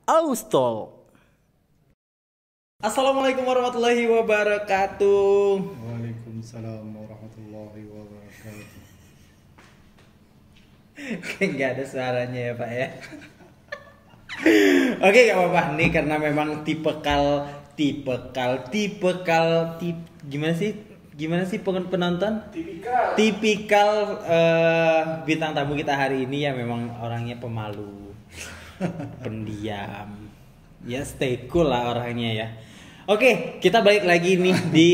Austol. Assalamualaikum warahmatullahi wabarakatuh. Waalaikumsalam warahmatullahi wabarakatuh. Nggak ada suaranya ya Pak ya. Oke, nggak apa-apa nih karena memang gimana sih penonton? Tipikal bintang tamu kita hari ini ya memang orangnya pemalu, pendiam, ya stay cool lah orangnya ya. Oke, kita balik lagi nih di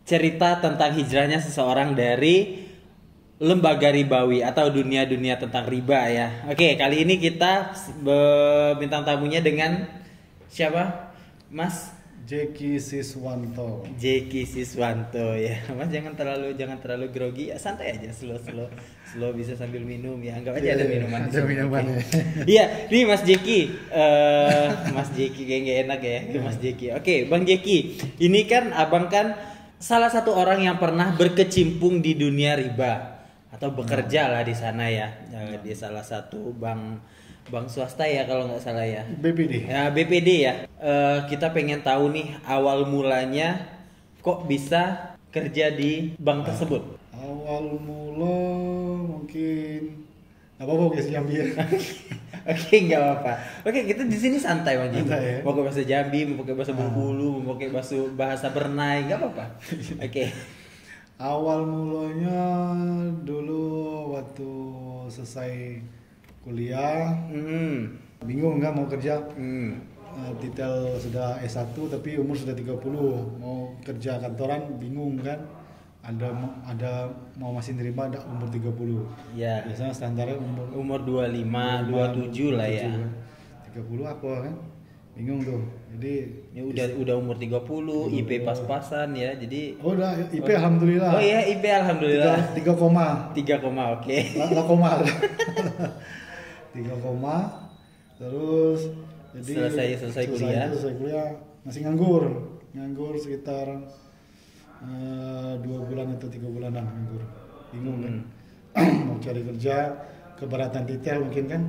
cerita tentang hijrahnya seseorang dari lembaga ribawi atau dunia-dunia tentang riba ya. Oke, kali ini kita bintang tamunya dengan siapa? Mas Jeki Siswanto. Jeki Siswanto ya. Mas jangan terlalu grogi ya, santai aja, slow bisa sambil minum ya. Anggap aja ada minuman. Ada minumannya. Iya, nih Mas Jeki. Mas Jeki kayak gak enak ya, Mas Jeki. Oke, Bang Jeki. Ini kan Abang kan salah satu orang yang pernah berkecimpung di dunia riba atau bekerja lah di sana ya. Di salah satu bank swasta ya kalau nggak salah ya. BPD. Ya, BPD ya. Kita pengen tahu nih awal mulanya kok bisa kerja di bank tersebut. Awal mula mungkin apa guys Jambi ya. Oke, nggak apa-apa. Oke, kita di sini santai Bang Jeki. Santai, ya? Mau pakai bahasa Jambi, mau pakai bahasa Bengkulu, mau pakai bahasa Bernai, nggak apa-apa. Oke. Awal mulanya dulu waktu selesai kuliah, bingung kan mau kerja. Titel sudah S1 tapi umur sudah 30, mau kerja kantoran bingung kan. Ada mau masih nerima ada umur 30. Ya. Biasanya standarnya Umur 25, 27 lah ya. 30 apa kan? Bingung tuh. Jadi Ya udah umur 30, IP pas-pasan ya. Jadi udah IP alhamdulillah. Oh iya, IP alhamdulillah. 3 koma. 3 koma, oke. 3 koma. 3 koma. Terus jadi selesai kuliah. Selesai kuliah masih nganggur sekitar 2 bulan atau 3 bulan lah nganggur. Bingung kan. Mau cari kerja, keberatan titel mungkin kan.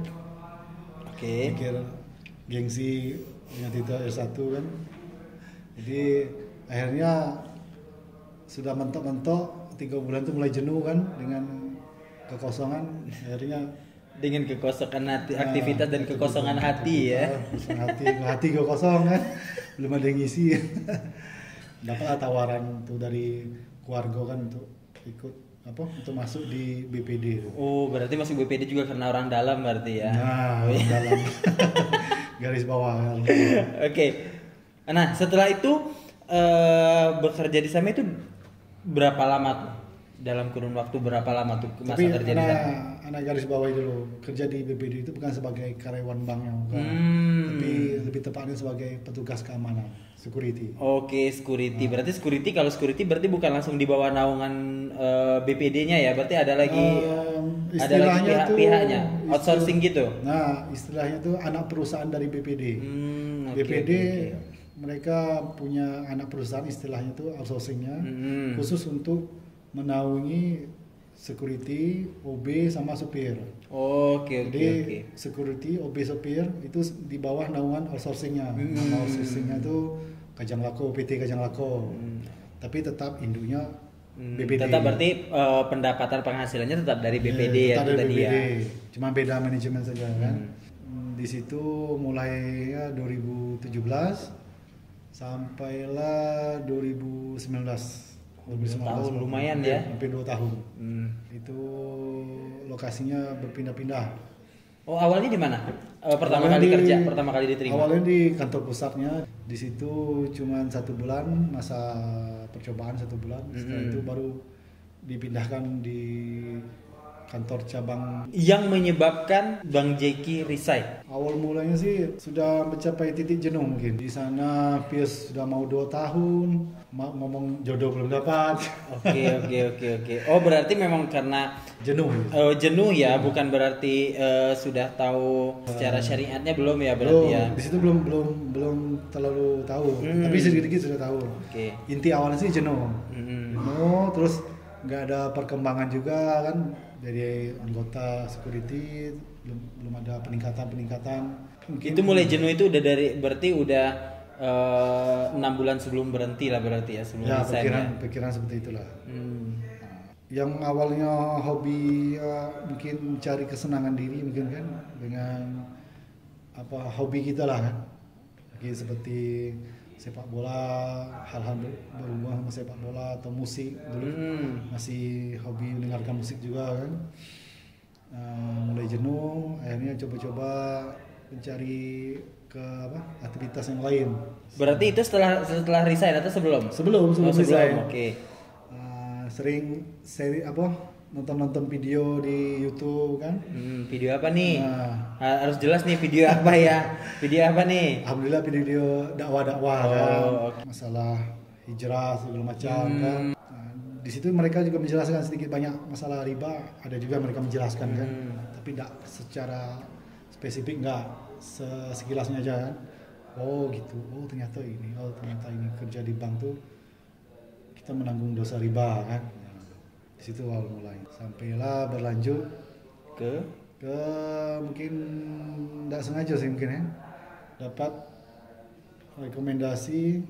Oke. Pikir gengsi punya titel S1 kan. Jadi akhirnya sudah mentok-mentok 3 bulan itu mulai jenuh kan dengan kekosongan. Akhirnya Dengan kekosongan hati, aktivitas dan kekosongan hati ya. Hati gue kosong kan, belum ada yang ngisi. Dapatlah tawaran tuh dari keluarga kan untuk ikut untuk masuk di BPD. Oh, berarti masuk BPD juga karena orang dalam berarti ya. Nah, orang dalam garis bawah. Oke. Nah, setelah itu bekerja di sana itu berapa lama tuh? Dalam kurun waktu berapa lama tuh masa Tapi kerja di sana? anak garis bawah dulu kerja di BPD itu bukan sebagai karyawan banknya, bukan. Tapi lebih tepatnya sebagai petugas keamanan, security. Oke, security. Berarti security, kalau security berarti bukan langsung di bawah naungan BPD-nya ya. Berarti ada lagi pihak-pihaknya, outsourcing gitu. Nah, istilahnya itu anak perusahaan dari BPD. BPD mereka punya anak perusahaan, istilahnya itu outsourcingnya khusus untuk menaungi security, OB sama supir. Oke. Security, OB, supir itu di bawah naungan outsourcingnya. Outsourcingnya itu Kajang Lako, PT Kajang Lako. Tapi tetap induknya BPD. Tetap berarti pendapatan penghasilannya tetap dari BPD ya tetap dari tadi BPD. ya. Cuma beda manajemen saja kan. Di situ mulai 2017 sampailah 2019. 2 tahun lumayan ya. Hampir 2 tahun. Itu lokasinya berpindah-pindah. Oh, awalnya di mana? Pertama kali diterima. Awalnya di kantor pusatnya. Di situ cuma 1 bulan masa percobaan 1 bulan. Setelah itu baru dipindahkan di kantor cabang. Yang menyebabkan Bang Jeki resign. Awal mulanya sih sudah mencapai titik jenuh mungkin. Di sana Pius sudah mau 2 tahun, ngomong jodoh belum dapat. Oke. Oh, berarti memang karena jenuh. Jenuh ya, bukan berarti sudah tahu secara syariatnya belum ya berarti ya. Di situ belum terlalu tahu, tapi sedikit-sedikit sudah tahu. Oke. Inti awalnya sih jenuh. Jenuh, terus nggak ada perkembangan juga kan. Dari anggota security belum ada peningkatan. Itu mulai jenuh itu udah berarti udah 6 bulan sebelum berhenti lah berarti ya, sebelum resign. Pikiran seperti itulah. Yang awalnya hobi mungkin cari kesenangan diri mungkin kan dengan hobi kita lah kan, seperti sepak bola, hal-hal berhubungan sama sepak bola atau musik dulu masih hobi mendengarkan musik juga kan. Mulai jenuh, akhirnya coba-coba mencari ke aktivitas yang lain. Berarti itu setelah resign atau sebelum? Sebelum resign. Oke. Sering nonton video di YouTube kan. Video apa nih? Harus jelas nih video apa ya? Video apa nih? Alhamdulillah video dakwah kan. Okay. Masalah hijrah segala macam kan. Di situ mereka juga menjelaskan sedikit banyak masalah riba, ada juga mereka menjelaskan kan. Tapi tidak secara spesifik, enggak sekilasnya aja kan. Oh gitu. Ternyata ini kerja di bank tuh kita menanggung dosa riba kan. Di situ awal mulai. Sampailah berlanjut ke mungkin tidak sengaja sih mungkin ya. Dapat rekomendasi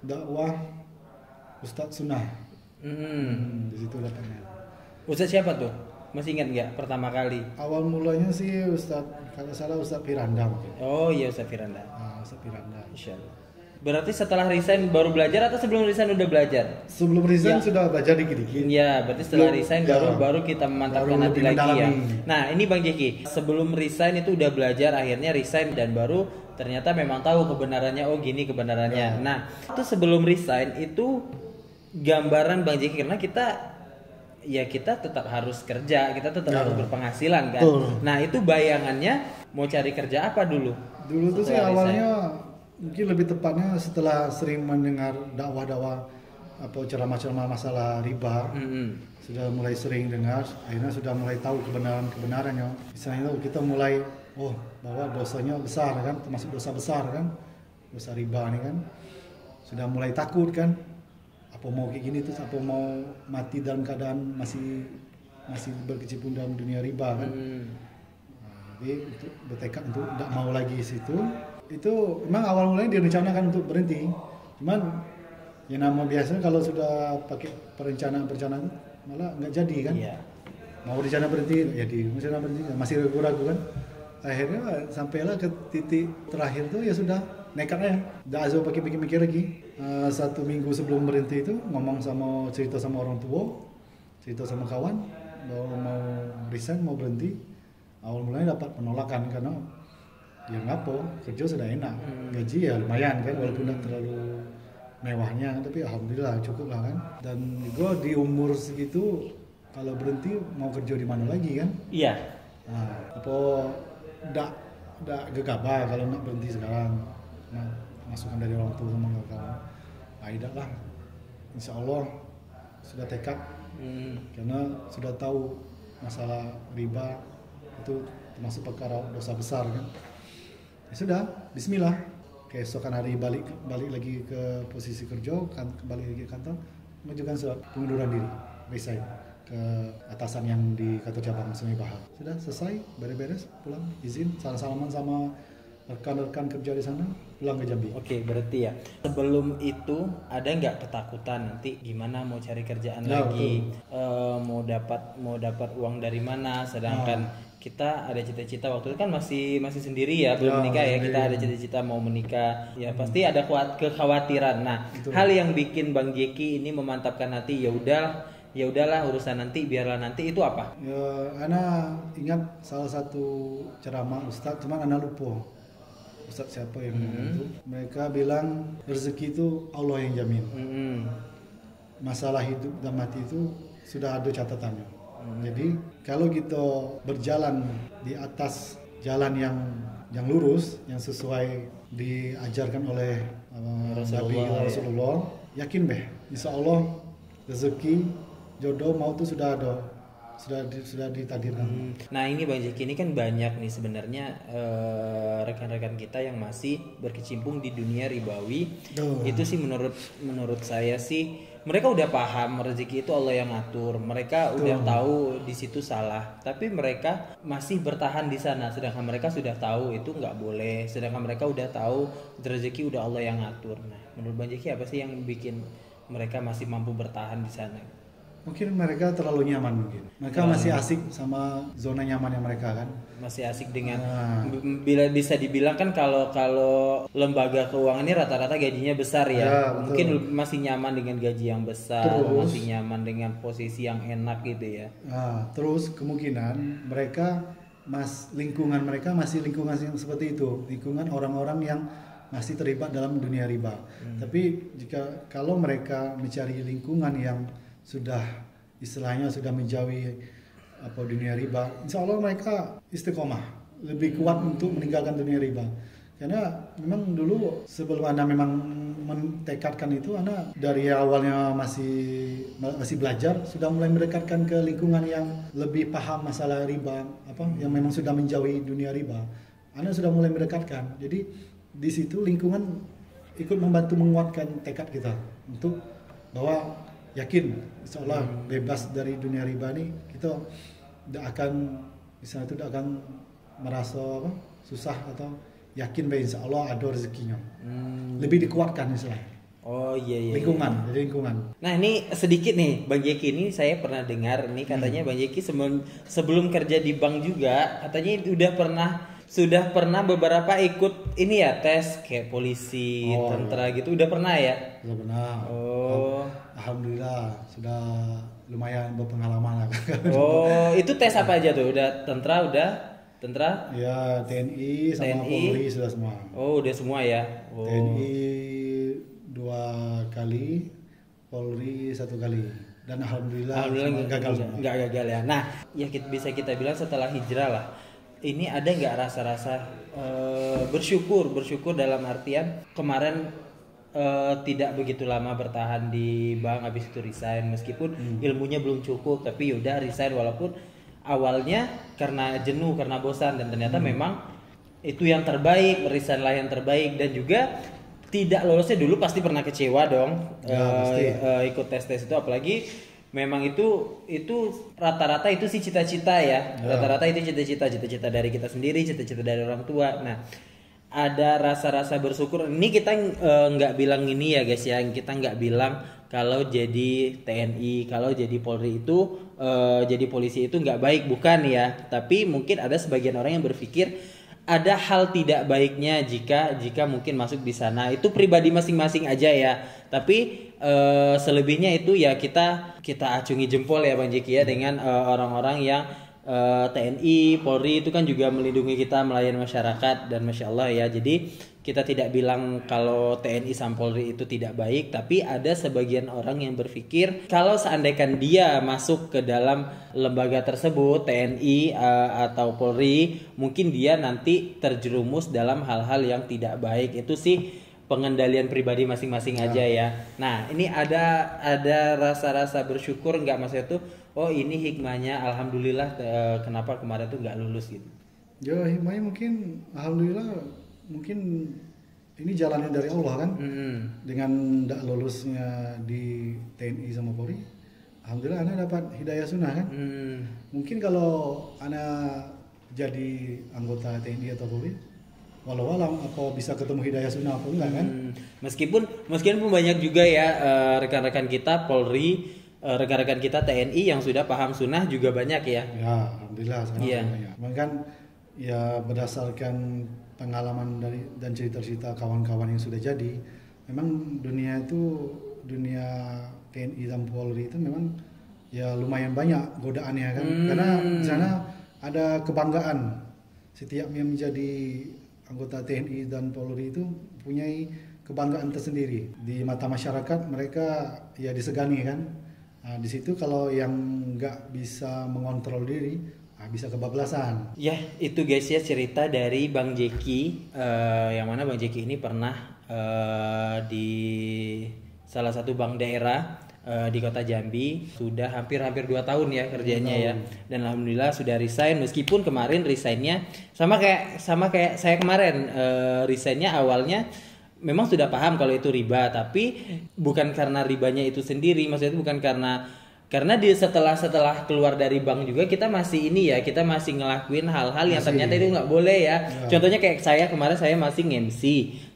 dakwah Ustadz Sunnah. Di situ dapatnya. Ustadz siapa tuh? Masih ingat nggak pertama kali? Awal mulanya sih kalau salah Ustadz Firanda mungkin. Oh iya, Ustadz Firanda. Ustadz Firanda. Insyaallah. Berarti setelah resign baru belajar atau sebelum resign udah belajar? Sebelum resign sudah belajar dikit-dikit. Iya, berarti setelah resign baru kita memantapkan hati lagi ya. Nah, ini Bang Jeki, sebelum resign itu udah belajar, akhirnya resign dan baru ternyata memang tahu kebenarannya, oh gini kebenarannya. Nah, itu sebelum resign itu gambaran Bang Jeki, karena kita tetap harus kerja, kita tetap harus berpenghasilan kan. Nah, itu bayangannya mau cari kerja apa dulu? Dulu tuh sih awalnya mungkin lebih tepatnya setelah sering mendengar dakwah-dakwah atau ceramah-ceramah masalah riba, sudah mulai sering dengar, akhirnya sudah mulai tahu kebenarannya. Misalnya itu kita mulai bahwa dosanya besar kan, termasuk dosa besar kan, dosa riba ini kan, sudah mulai takut kan, apa mau kayak gini terus, apa mau mati dalam keadaan masih berkecimpung dalam dunia riba kan. Jadi bertekad untuk tidak mau lagi situ. Itu memang awal mulanya direncanakan untuk berhenti, cuman yang nama biasanya kalau sudah pakai perencanaan malah nggak jadi kan. Mau rencana berhenti masih ragu-ragu kan. Akhirnya sampailah ke titik terakhir tuh ya sudah nekat aja, nggak usah pakai pikir-pikir lagi. 1 minggu sebelum berhenti itu cerita sama orang tua, cerita sama kawan bahwa mau resign, mau berhenti. Awal mulanya dapat penolakan karena ya ngapa, kerja sudah enak, gaji ya lumayan kan, walaupun tidak terlalu mewahnya, tapi alhamdulillah cukup lah kan. Dan juga di umur segitu kalau berhenti mau kerja di mana lagi kan? Iya. Apa tidak gegabah kalau nak berhenti sekarang, masukan dari orang tua sama kawan. Tidak lah, insya Allah sudah tekad, karena sudah tahu masalah riba itu termasuk perkara dosa besar kan. Ya sudah, bismillah. Keesokan hari balik lagi ke posisi kerja, kembali lagi ke kantor, mengajukan surat pengunduran diri, resign ke atasan yang di kantor cabang Sungai Bahar. Sudah selesai, beres-beres, pulang, izin, salaman sama rekan-rekan kerja di sana, pulang ke Jambi. Oke, berarti ya sebelum itu ada nggak ketakutan nanti gimana mau cari kerjaan lagi, mau dapat uang dari mana, sedangkan kita ada cita-cita waktu itu kan masih sendiri ya, belum menikah ya, kita ada cita-cita mau menikah ya, pasti ada kekhawatiran. Nah, hal yang bikin Bang Jeki ini memantapkan hati, ya udahlah urusan nanti, biarlah nanti, itu apa? Ya, ana ingat salah satu ceramah Ustadz, cuman ana lupa Ustadz siapa yang ngomong itu. Mereka bilang rezeki itu Allah yang jamin. Masalah hidup dan mati itu sudah ada catatannya. Jadi kalau kita berjalan di atas jalan yang lurus, yang sesuai diajarkan oleh Nabi Rasulullah, yakin insya Allah rezeki, jodoh, maut itu sudah ada, sudah ditakdirkan. Nah ini Bang Jeki, ini kan banyak nih sebenarnya rekan-rekan kita yang masih berkecimpung di dunia ribawi. Itu sih menurut saya sih mereka udah paham rezeki itu Allah yang ngatur, mereka udah tahu di situ salah, tapi mereka masih bertahan di sana, sedangkan mereka sudah tahu itu nggak boleh, sedangkan mereka udah tahu rezeki udah Allah yang ngatur. Nah, menurut Bang Jeki apa sih yang bikin mereka masih mampu bertahan di sana? Mungkin mereka terlalu nyaman mungkin. Mereka masih asik sama zona nyaman yang mereka kan. Masih asik dengan bila bisa dibilang kan kalau lembaga keuangan ini rata-rata gajinya besar ya. Mungkin masih nyaman dengan gaji yang besar, masih nyaman dengan posisi yang enak gitu ya. Terus kemungkinan mereka lingkungan mereka masih lingkungan yang seperti itu, lingkungan orang-orang yang masih terlibat dalam dunia riba. Tapi kalau mereka mencari lingkungan yang sudah istilahnya sudah menjauhi dunia riba, insya Allah mereka istiqomah, lebih kuat untuk meninggalkan dunia riba. Karena memang dulu sebelum Anda memang mentekadkan itu, Anda dari awalnya masih belajar sudah mulai mendekatkan ke lingkungan yang lebih paham masalah riba, yang memang sudah menjauhi dunia riba. Anda sudah mulai mendekatkan. Jadi di situ lingkungan ikut membantu menguatkan tekad kita untuk bahwa yakin insya Allah bebas dari dunia riba ini, kita tidak akan merasa susah, atau yakin bahwa insya Allah ada rezekinya. Lebih dikuatkan istilahnya. Oh iya. Lingkungan. Nah ini sedikit nih Bang Jeki, ini saya pernah dengar nih katanya Bang Jeki sebelum kerja di bank juga katanya sudah pernah beberapa ikut ini ya, tes kayak polisi, tentara gitu, udah pernah ya? Sudah pernah. Alhamdulillah sudah lumayan berpengalaman lah. Itu tes apa aja tuh? Udah tentara? Ya, TNI sama Polri sudah semua. Udah semua ya. TNI 2 kali, Polri 1 kali. Dan alhamdulillah gagal semua. Nggak gagal ya. Nah, ya bisa kita bilang setelah hijrah lah. Ini ada nggak rasa-rasa bersyukur dalam artian kemarin tidak begitu lama bertahan di bank, habis itu resign meskipun ilmunya belum cukup, tapi yaudah resign walaupun awalnya karena jenuh, karena bosan, dan ternyata memang itu yang terbaik, resign lah yang terbaik. Dan juga tidak lolosnya dulu pasti pernah kecewa dong, ikut tes itu, apalagi memang itu rata-rata itu sih cita-cita ya. Rata-rata itu cita-cita dari kita sendiri, cita-cita dari orang tua. Nah, ada rasa-rasa bersyukur. Ini kita nggak bilang ini ya guys ya, kita nggak bilang kalau jadi TNI, kalau jadi Polri itu jadi polisi itu nggak baik, bukan ya. Tapi mungkin ada sebagian orang yang berpikir ada hal tidak baiknya jika mungkin masuk di sana. Itu pribadi masing-masing aja ya. Tapi selebihnya itu ya kita acungi jempol ya Bang Jeki ya, dengan orang-orang yang TNI, Polri itu kan juga melindungi kita, melayani masyarakat, dan Masya Allah ya. Jadi kita tidak bilang kalau TNI sama Polri itu tidak baik, tapi ada sebagian orang yang berpikir kalau seandainya dia masuk ke dalam lembaga tersebut, TNI atau Polri, mungkin dia nanti terjerumus dalam hal-hal yang tidak baik. Itu sih pengendalian pribadi masing-masing aja ya. Nah, ini ada rasa-rasa bersyukur nggak maksudnya tuh? Oh, ini hikmahnya, alhamdulillah kenapa kemarin tuh nggak lulus gitu. Ya, hikmahnya mungkin alhamdulillah ini jalannya dari Allah kan. Dengan nggak lulusnya di TNI sama Polri, alhamdulillah Anda dapat hidayah sunnah kan. Mungkin kalau Anda jadi anggota TNI atau Polri, walau alam apa bisa ketemu hidayah sunnah apa enggak kan? Meskipun banyak juga ya rekan-rekan kita Polri, rekan-rekan kita TNI yang sudah paham sunnah juga banyak ya. Ya, alhamdulillah sangat banyak. Cuman ya berdasarkan pengalaman dan cerita-cerita kawan-kawan yang sudah jadi, memang dunia TNI dan Polri itu memang ya lumayan banyak godaannya kan. Karena di sana ada kebanggaan. Setiap yang menjadi anggota TNI dan Polri itu punya kebanggaan tersendiri di mata masyarakat. Mereka ya disegani kan. Nah, di situ kalau yang nggak bisa mengontrol diri bisa kebablasan. Ya, itu guys ya cerita dari Bang Jeki, yang mana Bang Jeki ini pernah di salah satu bank daerah di kota Jambi, sudah hampir 2 tahun ya kerjanya ya. Dan alhamdulillah sudah resign, meskipun kemarin resignnya sama kayak saya kemarin, resignnya awalnya memang sudah paham kalau itu riba, tapi bukan karena ribanya itu sendiri, maksudnya bukan karena setelah keluar dari bank juga kita masih kita masih ngelakuin hal-hal yang ternyata itu nggak boleh ya. Contohnya kayak kemarin saya masih MC,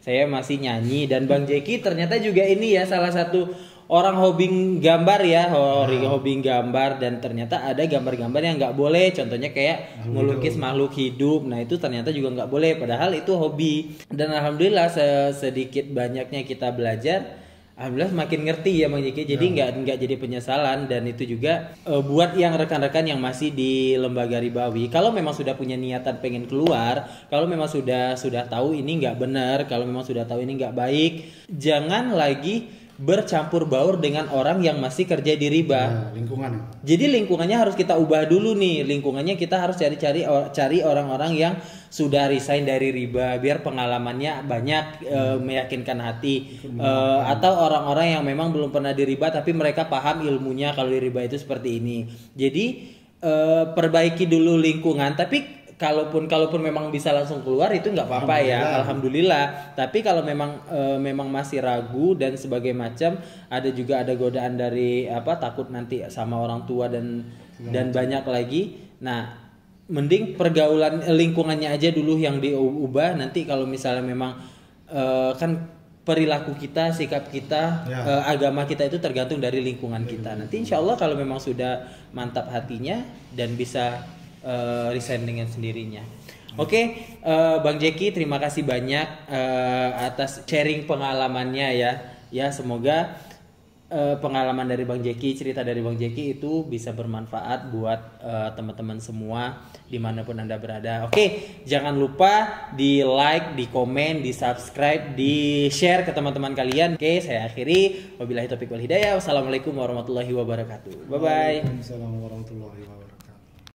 saya masih nyanyi, dan Bang Jeki ternyata juga salah satu orang hobi gambar ya, hobi gambar, dan ternyata ada gambar-gambar yang nggak boleh, contohnya kayak melukis makhluk hidup. Nah itu ternyata juga nggak boleh, padahal itu hobi. Dan alhamdulillah sedikit banyaknya kita belajar, alhamdulillah makin ngerti ya Bang Jeki. Jadi nggak jadi penyesalan. Dan itu juga buat yang rekan-rekan yang masih di lembaga ribawi, kalau memang sudah punya niatan pengen keluar, kalau memang sudah tahu ini nggak benar, kalau memang sudah tahu ini nggak baik, jangan lagi bercampur baur dengan orang yang masih kerja di riba. Lingkungan. Jadi lingkungannya harus kita ubah dulu nih. Lingkungannya kita harus cari orang-orang yang sudah resign dari riba, biar pengalamannya banyak, meyakinkan hati. Atau orang-orang yang memang belum pernah di riba tapi mereka paham ilmunya kalau di riba itu seperti ini. Jadi perbaiki dulu lingkungan. Tapi kalaupun memang bisa langsung keluar itu nggak apa-apa ya, alhamdulillah. Tapi kalau memang masih ragu dan sebagai macam, ada godaan dari takut nanti sama orang tua dan banyak lagi. Nah, mending pergaulan lingkungannya aja dulu yang diubah. Nanti kalau misalnya memang kan perilaku kita, sikap kita, agama kita itu tergantung dari lingkungan kita. Nanti insya Allah kalau memang sudah mantap hatinya dan bisa resign dengan sendirinya. Oke, Bang Jeki, terima kasih banyak atas sharing pengalamannya ya. Ya, semoga pengalaman dari Bang Jeki, cerita dari Bang Jeki itu bisa bermanfaat buat teman-teman semua dimanapun Anda berada. Oke, jangan lupa di like, di komen, di subscribe, di share ke teman-teman kalian. Oke, saya akhiri. Wabillahi taufiq wal hidayah. Wassalamualaikum warahmatullahi wabarakatuh. Bye bye. Waalaikumsalam warahmatullahi wabarakatuh.